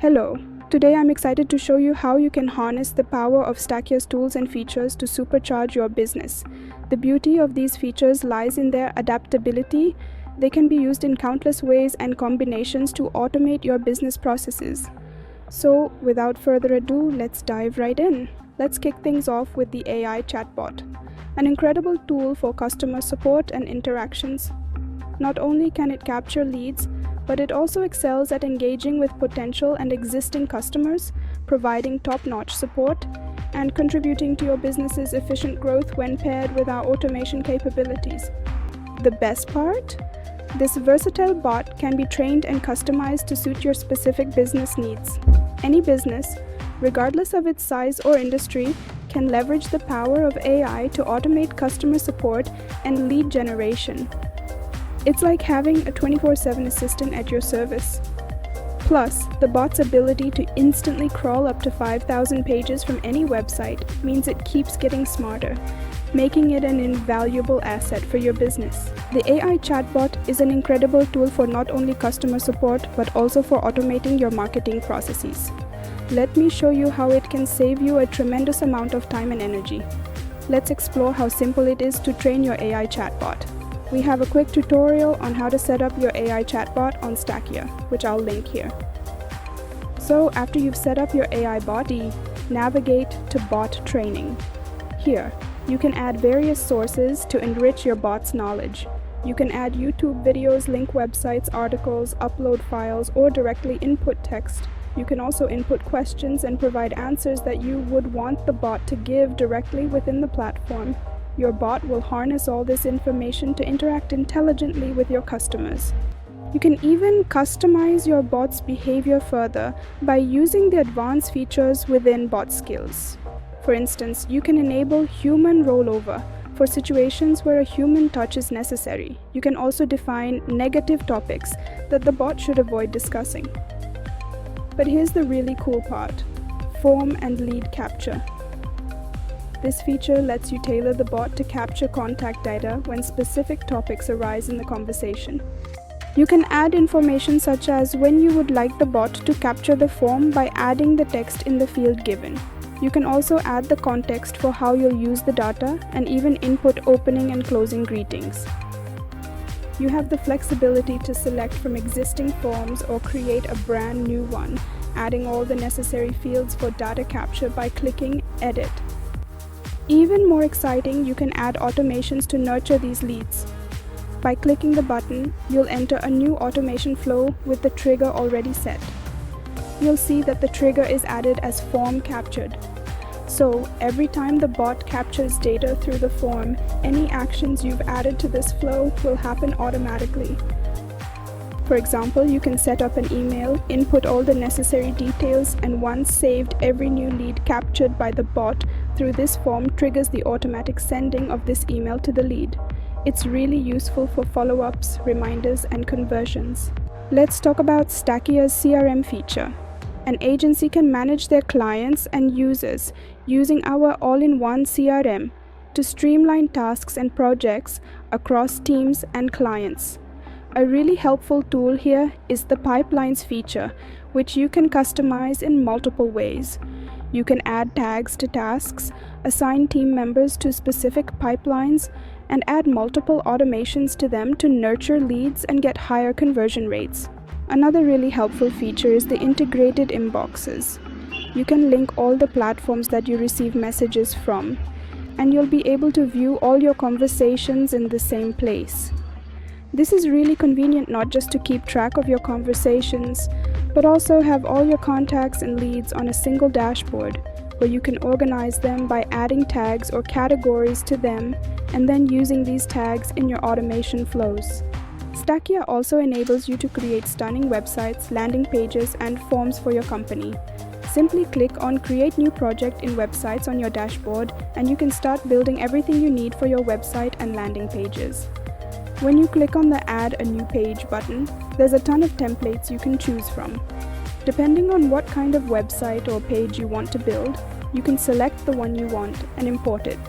Hello, today I'm excited to show you how you can harness the power of Stackia's tools and features to supercharge your business. The beauty of these features lies in their adaptability. They can be used in countless ways and combinations to automate your business processes. So, without further ado, let's dive right in. Let's kick things off with the AI chatbot, an incredible tool for customer support and interactions. Not only can it capture leads, but it also excels at engaging with potential and existing customers, providing top-notch support, and contributing to your business's efficient growth when paired with our automation capabilities. The best part? This versatile bot can be trained and customized to suit your specific business needs. Any business, regardless of its size or industry, can leverage the power of AI to automate customer support and lead generation. It's like having a 24/7 assistant at your service. Plus, the bot's ability to instantly crawl up to 5,000 pages from any website means it keeps getting smarter, making it an invaluable asset for your business. The AI chatbot is an incredible tool for not only customer support but also for automating your marketing processes. Let me show you how it can save you a tremendous amount of time and energy. Let's explore how simple it is to train your AI chatbot. We have a quick tutorial on how to set up your AI chatbot on Stackia, which I'll link here. So after you've set up your AI body, navigate to Bot Training. Here, you can add various sources to enrich your bot's knowledge. You can add YouTube videos, link websites, articles, upload files, or directly input text. You can also input questions and provide answers that you would want the bot to give directly within the platform. Your bot will harness all this information to interact intelligently with your customers. You can even customize your bot's behavior further by using the advanced features within bot skills. For instance, you can enable human rollover for situations where a human touch is necessary. You can also define negative topics that the bot should avoid discussing. But here's the really cool part: form and lead capture. This feature lets you tailor the bot to capture contact data when specific topics arise in the conversation. You can add information such as when you would like the bot to capture the form by adding the text in the field given. You can also add the context for how you'll use the data and even input opening and closing greetings. You have the flexibility to select from existing forms or create a brand new one, adding all the necessary fields for data capture by clicking Edit. Even more exciting, you can add automations to nurture these leads. By clicking the button, you'll enter a new automation flow with the trigger already set. You'll see that the trigger is added as form captured. So, every time the bot captures data through the form, any actions you've added to this flow will happen automatically. For example, you can set up an email, input all the necessary details, and once saved, every new lead captured by the bot through this form triggers the automatic sending of this email to the lead. It's really useful for follow-ups, reminders, and conversions. Let's talk about Stackia's CRM feature. An agency can manage their clients and users using our all-in-one CRM to streamline tasks and projects across teams and clients. A really helpful tool here is the pipelines feature, which you can customize in multiple ways. You can add tags to tasks, assign team members to specific pipelines, and add multiple automations to them to nurture leads and get higher conversion rates. Another really helpful feature is the integrated inboxes. You can link all the platforms that you receive messages from, and you'll be able to view all your conversations in the same place. This is really convenient not just to keep track of your conversations, but also have all your contacts and leads on a single dashboard where you can organize them by adding tags or categories to them and then using these tags in your automation flows. Stackia also enables you to create stunning websites, landing pages, and forms for your company. Simply click on Create New Project in Websites on your dashboard and you can start building everything you need for your website and landing pages. When you click on the Add a New Page button, there's a ton of templates you can choose from. Depending on what kind of website or page you want to build, you can select the one you want and import it.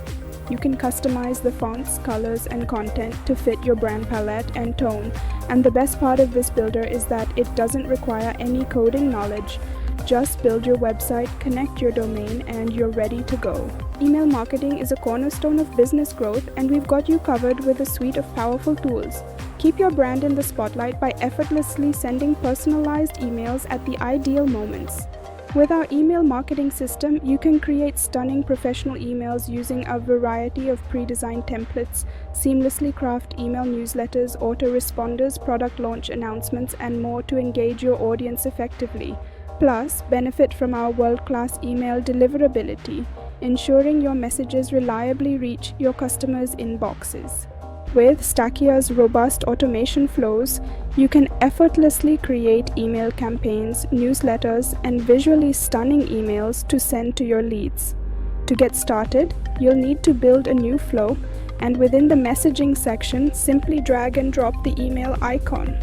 You can customize the fonts, colors, and content to fit your brand palette and tone. And the best part of this builder is that it doesn't require any coding knowledge. Just build your website, connect your domain, and you're ready to go. Email marketing is a cornerstone of business growth, and we've got you covered with a suite of powerful tools. Keep your brand in the spotlight by effortlessly sending personalized emails at the ideal moments. With our email marketing system, you can create stunning professional emails using a variety of pre-designed templates, seamlessly craft email newsletters, autoresponders, product launch announcements, and more to engage your audience effectively. Plus, benefit from our world-class email deliverability, ensuring your messages reliably reach your customers' inboxes. With Stackia's robust automation flows, you can effortlessly create email campaigns, newsletters, and visually stunning emails to send to your leads. To get started, you'll need to build a new flow, and within the messaging section, simply drag and drop the email icon.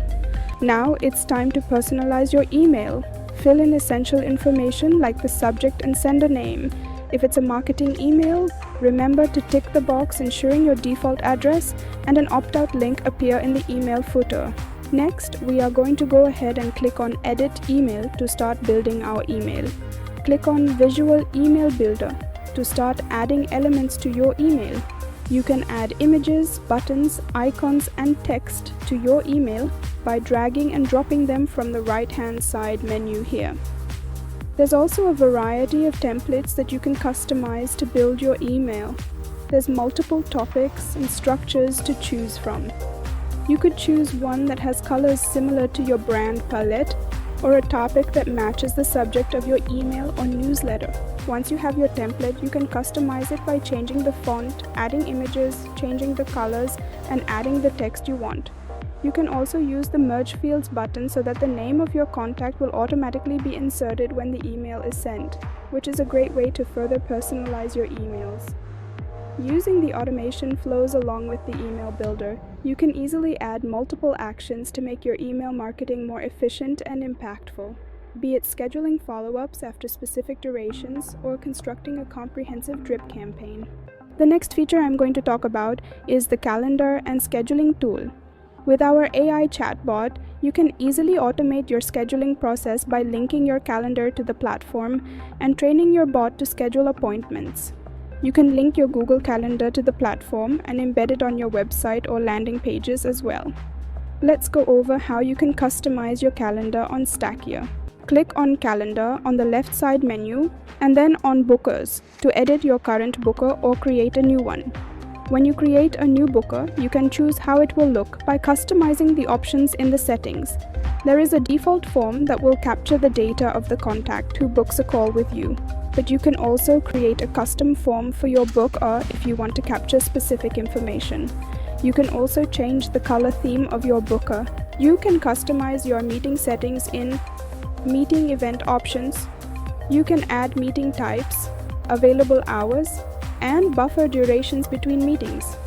Now it's time to personalize your email. Fill in essential information like the subject and sender name. If it's a marketing email, remember to tick the box ensuring your default address and an opt-out link appear in the email footer. Next, we are going to go ahead and click on Edit Email to start building our email. Click on Visual Email Builder to start adding elements to your email. You can add images, buttons, icons, and text to your email by dragging and dropping them from the right-hand side menu here. There's also a variety of templates that you can customize to build your email. There's multiple topics and structures to choose from. You could choose one that has colors similar to your brand palette, or a topic that matches the subject of your email or newsletter. Once you have your template, you can customize it by changing the font, adding images, changing the colors, and adding the text you want. You can also use the Merge Fields button so that the name of your contact will automatically be inserted when the email is sent, which is a great way to further personalize your emails. Using the automation flows along with the email builder, you can easily add multiple actions to make your email marketing more efficient and impactful, be it scheduling follow-ups after specific durations or constructing a comprehensive drip campaign. The next feature I'm going to talk about is the calendar and scheduling tool. With our AI chatbot, you can easily automate your scheduling process by linking your calendar to the platform and training your bot to schedule appointments. You can link your Google Calendar to the platform and embed it on your website or landing pages as well. Let's go over how you can customize your calendar on Stackia. Click on Calendar on the left side menu and then on Bookers to edit your current booker or create a new one. When you create a new booker, you can choose how it will look by customizing the options in the settings. There is a default form that will capture the data of the contact who books a call with you, but you can also create a custom form for your booker if you want to capture specific information. You can also change the color theme of your booker. You can customize your meeting settings in Meeting Event Options. You can add meeting types, available hours, and buffer durations between meetings.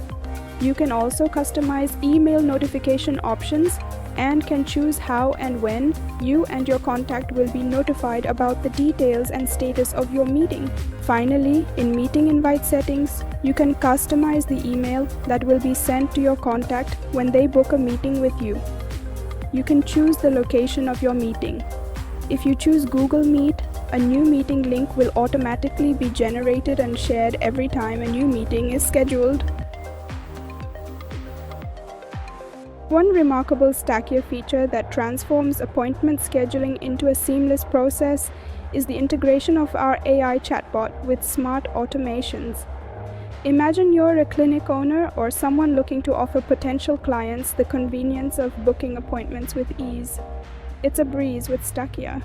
You can also customize email notification options and can choose how and when you and your contact will be notified about the details and status of your meeting. Finally, in meeting invite settings, you can customize the email that will be sent to your contact when they book a meeting with you. You can choose the location of your meeting. If you choose Google Meet, a new meeting link will automatically be generated and shared every time a new meeting is scheduled. One remarkable Stackia feature that transforms appointment scheduling into a seamless process is the integration of our AI chatbot with smart automations. Imagine you're a clinic owner or someone looking to offer potential clients the convenience of booking appointments with ease. It's a breeze with Stackia.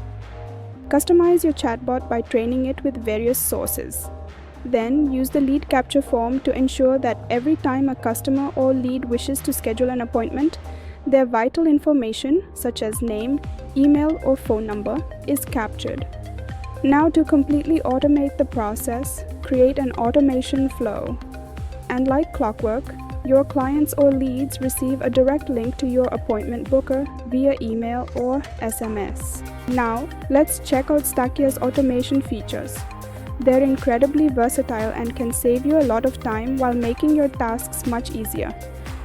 Customize your chatbot by training it with various sources. Then use the lead capture form to ensure that every time a customer or lead wishes to schedule an appointment, their vital information such as name, email, or phone number is captured. Now to completely automate the process, create an automation flow. And like clockwork, your clients or leads receive a direct link to your appointment booker via email or SMS. Now, let's check out Stackia's automation features. They're incredibly versatile and can save you a lot of time while making your tasks much easier.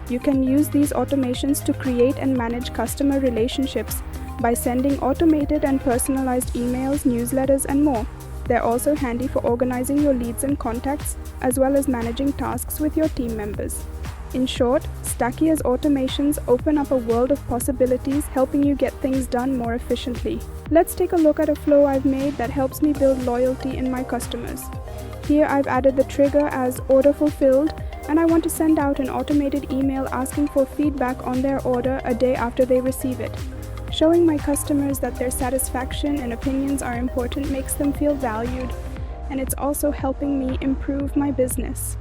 You can use these automations to create and manage customer relationships by sending automated and personalized emails, newsletters, and more. They're also handy for organizing your leads and contacts, as well as managing tasks with your team members. In short, Stackia's automations open up a world of possibilities, helping you get things done more efficiently. Let's take a look at a flow I've made that helps me build loyalty in my customers. Here I've added the trigger as order fulfilled, and I want to send out an automated email asking for feedback on their order a day after they receive it. Showing my customers that their satisfaction and opinions are important makes them feel valued, and it's also helping me improve my business.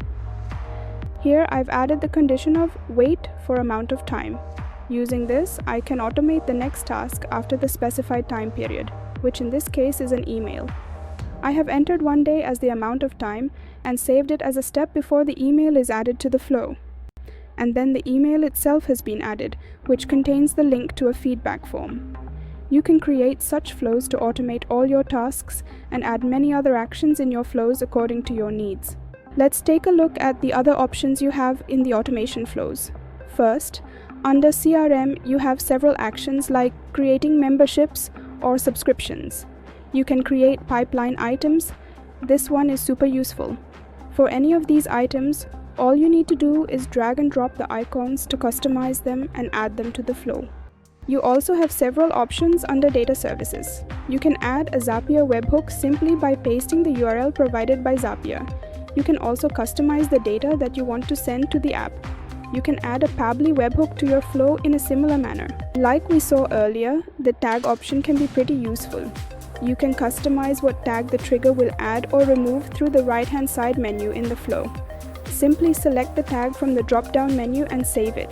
Here I've added the condition of wait for amount of time. Using this, I can automate the next task after the specified time period, which in this case is an email. I have entered one day as the amount of time and saved it as a step before the email is added to the flow. And then the email itself has been added, which contains the link to a feedback form. You can create such flows to automate all your tasks and add many other actions in your flows according to your needs. Let's take a look at the other options you have in the automation flows. First, under CRM, you have several actions like creating memberships or subscriptions. You can create pipeline items. This one is super useful. For any of these items, all you need to do is drag and drop the icons to customize them and add them to the flow. You also have several options under data services. You can add a Zapier webhook simply by pasting the URL provided by Zapier. You can also customize the data that you want to send to the app. You can add a Pabbly webhook to your flow in a similar manner. Like we saw earlier, the tag option can be pretty useful. You can customize what tag the trigger will add or remove through the right-hand side menu in the flow. Simply select the tag from the drop-down menu and save it.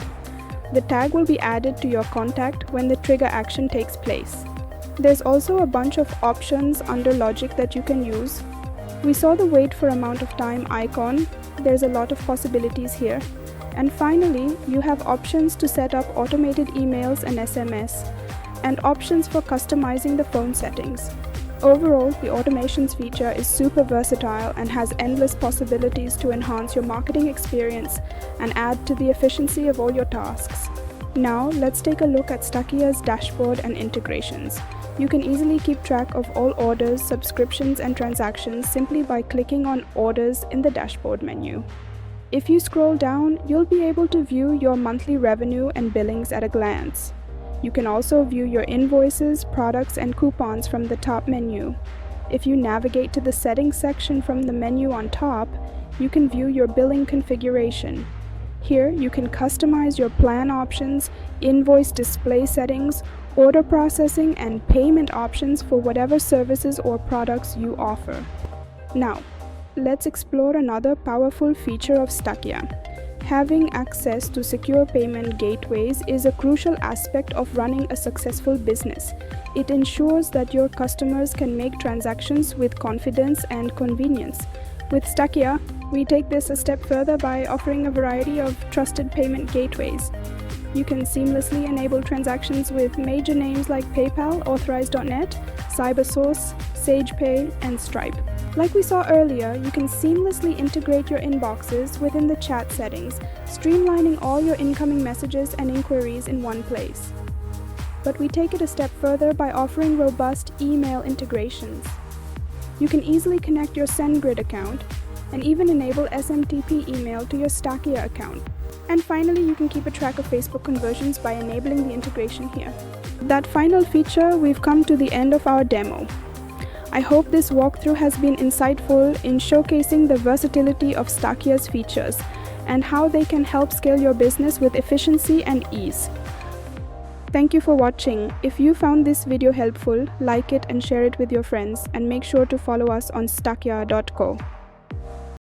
The tag will be added to your contact when the trigger action takes place. There's also a bunch of options under logic that you can use. We saw the wait for amount of time icon. There's a lot of possibilities here. And finally, you have options to set up automated emails and SMS, and options for customizing the phone settings. Overall, the automations feature is super versatile and has endless possibilities to enhance your marketing experience and add to the efficiency of all your tasks. Now, let's take a look at Stackia's dashboard and integrations. You can easily keep track of all orders, subscriptions, and transactions simply by clicking on Orders in the dashboard menu. If you scroll down, you'll be able to view your monthly revenue and billings at a glance. You can also view your invoices, products, and coupons from the top menu. If you navigate to the Settings section from the menu on top, you can view your billing configuration. Here, you can customize your plan options, invoice display settings, order processing, and payment options for whatever services or products you offer. Now, let's explore another powerful feature of Stackia. Having access to secure payment gateways is a crucial aspect of running a successful business. It ensures that your customers can make transactions with confidence and convenience. With Stackia, we take this a step further by offering a variety of trusted payment gateways. You can seamlessly enable transactions with major names like PayPal, Authorize.net, CyberSource, SagePay, and Stripe. Like we saw earlier, you can seamlessly integrate your inboxes within the chat settings, streamlining all your incoming messages and inquiries in one place. But we take it a step further by offering robust email integrations. You can easily connect your SendGrid account and even enable SMTP email to your Stackia account. And finally, you can keep a track of Facebook conversions by enabling the integration here. That final feature, we've come to the end of our demo. I hope this walkthrough has been insightful in showcasing the versatility of Stackia's features and how they can help scale your business with efficiency and ease. Thank you for watching. If you found this video helpful, like it and share it with your friends, and make sure to follow us on stackia.co.